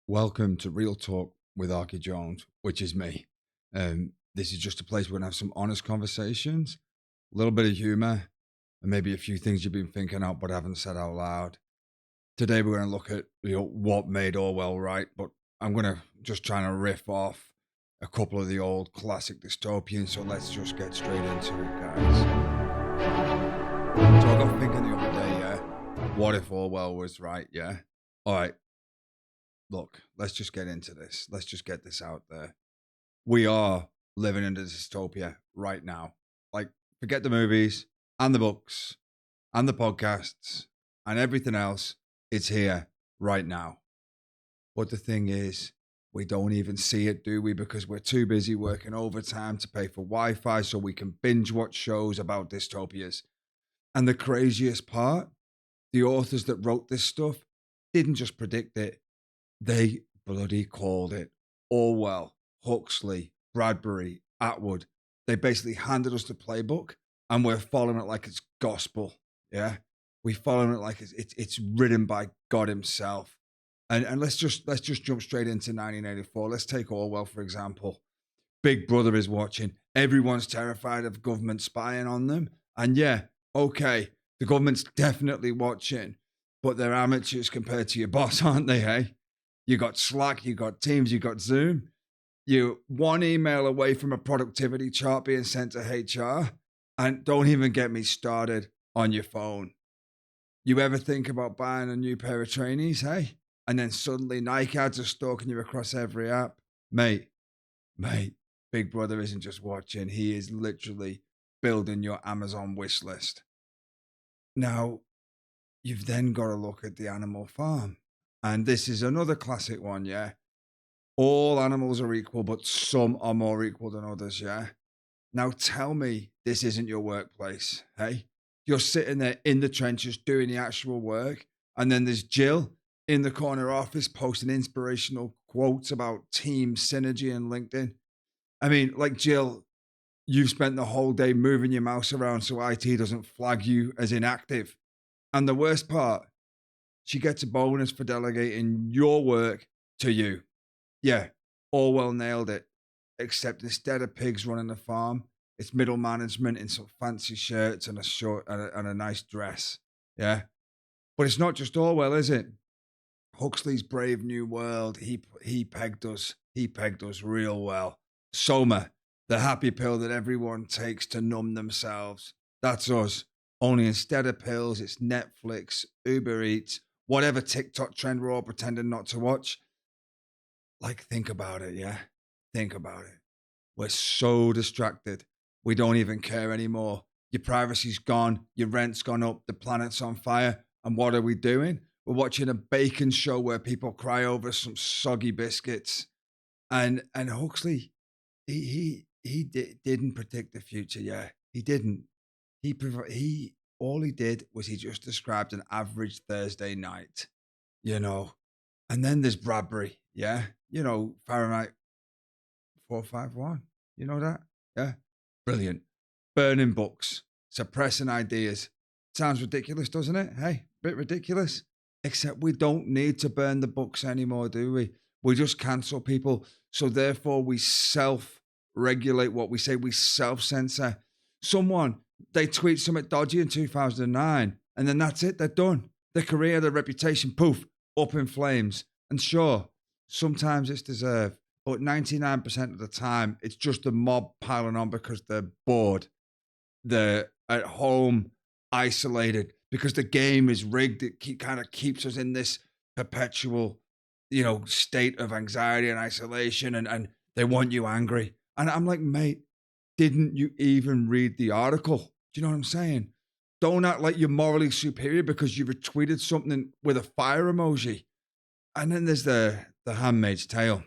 Welcome to Real Talk with Arky Jones, which is me. This is just a place where we're going to have some honest conversations, a little bit of humor, and maybe a few things you've been thinking out but haven't said out loud. Today we're going to look at what made Orwell right, but I'm going to just try to riff off a couple of the old classic dystopians. So let's just get straight into it, guys. So I got thinking the other day, yeah, what if Orwell was right? Yeah. All right. Look, let's just get into this. Let's just get this out there. We are living in a dystopia right now. Like, forget the movies and the books and the podcasts and everything else. It's here right now. But the thing is, we don't even see it, do we? Because we're too busy working overtime to pay for Wi-Fi so we can binge watch shows about dystopias. And the craziest part, the authors that wrote this stuff didn't just predict it. They bloody called it. Orwell, Huxley, Bradbury, Atwood. They basically handed us the playbook and we're following it like it's gospel. Yeah. We following it like it's written by God himself. And let's just jump straight into 1984. Let's take Orwell, for example. Big Brother is watching. Everyone's terrified of government spying on them. And yeah, okay, the government's definitely watching, but they're amateurs compared to your boss, aren't they, hey? You got Slack, you got Teams, you got Zoom. You're one email away from a productivity chart being sent to HR. And don't even get me started on your phone. You ever think about buying a new pair of trainees, hey? And then suddenly Nike ads are stalking you across every app. Mate, Big Brother isn't just watching. He is literally building your Amazon wish list. Now, you've then got to look at the animal farm. And this is another classic one, yeah? All animals are equal, but some are more equal than others, yeah? Now tell me this isn't your workplace, hey? You're sitting there in the trenches doing the actual work, and then there's Jill in the corner office posting inspirational quotes about team synergy and LinkedIn. I mean, like Jill, you've spent the whole day moving your mouse around so IT doesn't flag you as inactive. And the worst part, she gets a bonus for delegating your work to you. Yeah, Orwell nailed it. Except instead of pigs running the farm, it's middle management in some fancy shirts and a short and a nice dress. Yeah, but it's not just Orwell, is it? Huxley's Brave New World. He pegged us. He pegged us real well. Soma, the happy pill that everyone takes to numb themselves. That's us. Only instead of pills, it's Netflix, Uber Eats, whatever TikTok trend we're all pretending not to watch. Like, think about it, yeah? Think about it. We're so distracted. We don't even care anymore. Your privacy's gone. Your rent's gone up. The planet's on fire. And what are we doing? We're watching a bacon show where people cry over some soggy biscuits. And Huxley, didn't predict the future. Yeah, he didn't. He all he did was he just described an average Thursday night, you know. And then there's Bradbury. Yeah, Fahrenheit 451. You know that? Yeah. Brilliant. Burning books, suppressing ideas. Sounds ridiculous, doesn't it? Hey, bit ridiculous. Except we don't need to burn the books anymore, do we? We just cancel people. So therefore, we self regulate what we say, we self censor. Someone, they tweet something dodgy in 2009, and then that's it, they're done. Their career, their reputation, poof, up in flames. And sure, sometimes it's deserved. But 99% of the time, it's just the mob piling on because they're bored. They're at home, isolated, because the game is rigged. It kind of keeps us in this perpetual, state of anxiety and isolation, and they want you angry. And I'm like, mate, didn't you even read the article? Do you know what I'm saying? Don't act like you're morally superior because you retweeted something with a fire emoji. And then there's the Handmaid's Tale.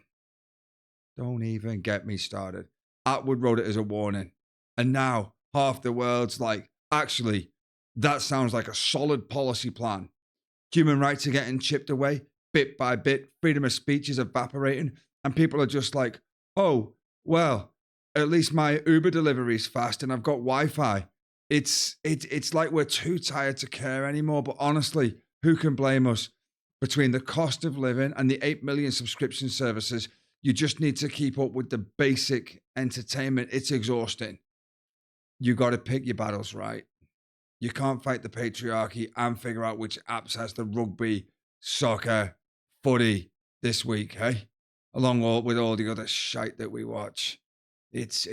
Don't even get me started. Atwood wrote it as a warning. And now half the world's like, actually, that sounds like a solid policy plan. Human rights are getting chipped away bit by bit. Freedom of speech is evaporating. And people are just like, oh, well, at least my Uber delivery is fast and I've got Wi-Fi. It's like we're too tired to care anymore. But honestly, who can blame us? between the cost of living and the 8 million subscription services. You just need to keep up with the basic entertainment. It's exhausting. You got to pick your battles right. You can't fight the patriarchy and figure out which apps has the rugby, soccer, footy this week, hey? Along with all the other shite that we watch. It's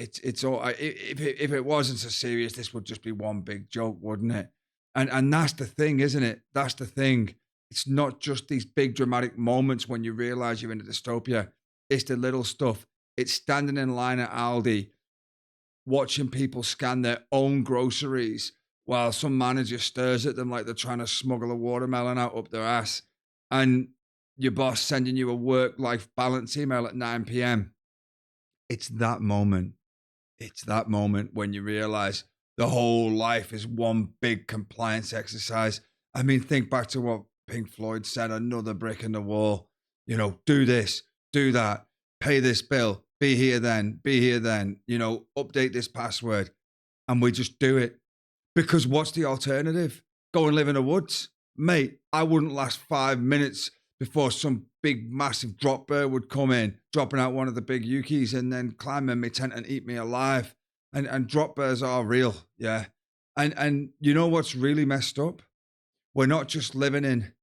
all. If it wasn't so serious, this would just be one big joke, wouldn't it? And that's the thing, isn't it? That's the thing. It's not just these big dramatic moments when you realize you're in a dystopia. It's the little stuff. It's standing in line at Aldi, watching people scan their own groceries while some manager stares at them like they're trying to smuggle a watermelon out up their ass, and your boss sending you a work-life balance email at 9 p.m. It's that moment. It's that moment when you realize the whole life is one big compliance exercise. I mean, think back to what Pink Floyd said, another brick in the wall. You know, do this, do that, pay this bill, be here then, you know, update this password. And we just do it. Because what's the alternative? Go and live in the woods? Mate, I wouldn't last 5 minutes before some big, massive drop bird would come in, dropping out one of the big Yukis and then climb in my tent and eat me alive. And drop birds are real, yeah. And you know what's really messed up? We're not just living in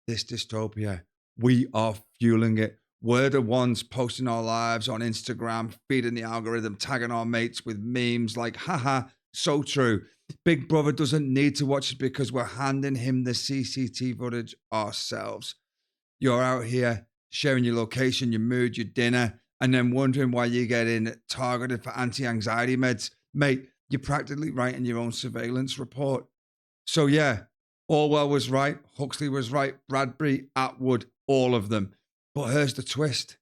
this dystopia. We are fueling it. We're the ones posting our lives on Instagram, feeding the algorithm, tagging our mates with memes like, haha, so true. Big Brother doesn't need to watch it because we're handing him the CCTV footage ourselves. You're out here sharing your location, your mood, your dinner, and then wondering why you're getting targeted for anti-anxiety meds. Mate, you're practically writing your own surveillance report. So yeah, Orwell was right, Huxley was right, Bradbury, Atwood, all of them. But here's the twist.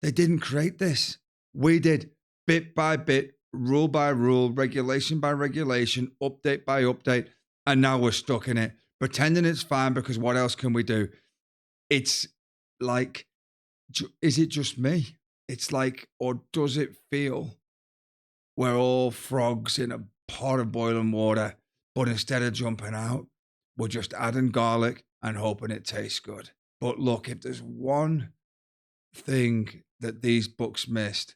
They didn't create this. We did, bit by bit, rule by rule, regulation by regulation, update by update, and now we're stuck in it, pretending it's fine because what else can we do? It's like, is it just me? It's like, or does it feel we're all frogs in a pot of boiling water, but instead of jumping out, we're just adding garlic and hoping it tastes good. But look, if there's one thing that these books missed,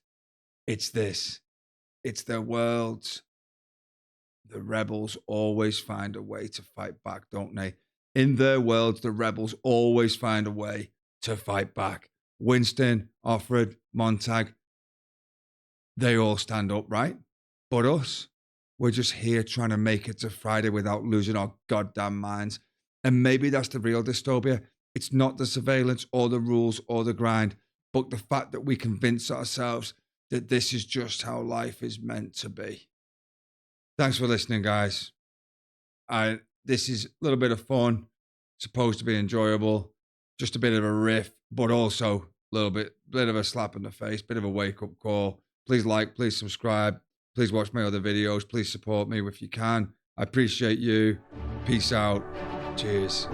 it's this. It's their worlds. The rebels always find a way to fight back, don't they? In their worlds, the rebels always find a way to fight back. Winston, Offred, Montag, they all stand up, right? But us, we're just here trying to make it to Friday without losing our goddamn minds. And maybe that's the real dystopia. It's not the surveillance or the rules or the grind, but the fact that we convince ourselves that this is just how life is meant to be. Thanks for listening, guys. This is a little bit of fun, supposed to be enjoyable, just a bit of a riff, but also a little bit of a slap in the face, bit of a wake-up call. Please like, please subscribe, please watch my other videos, please support me if you can. I appreciate you. Peace out. Cheers.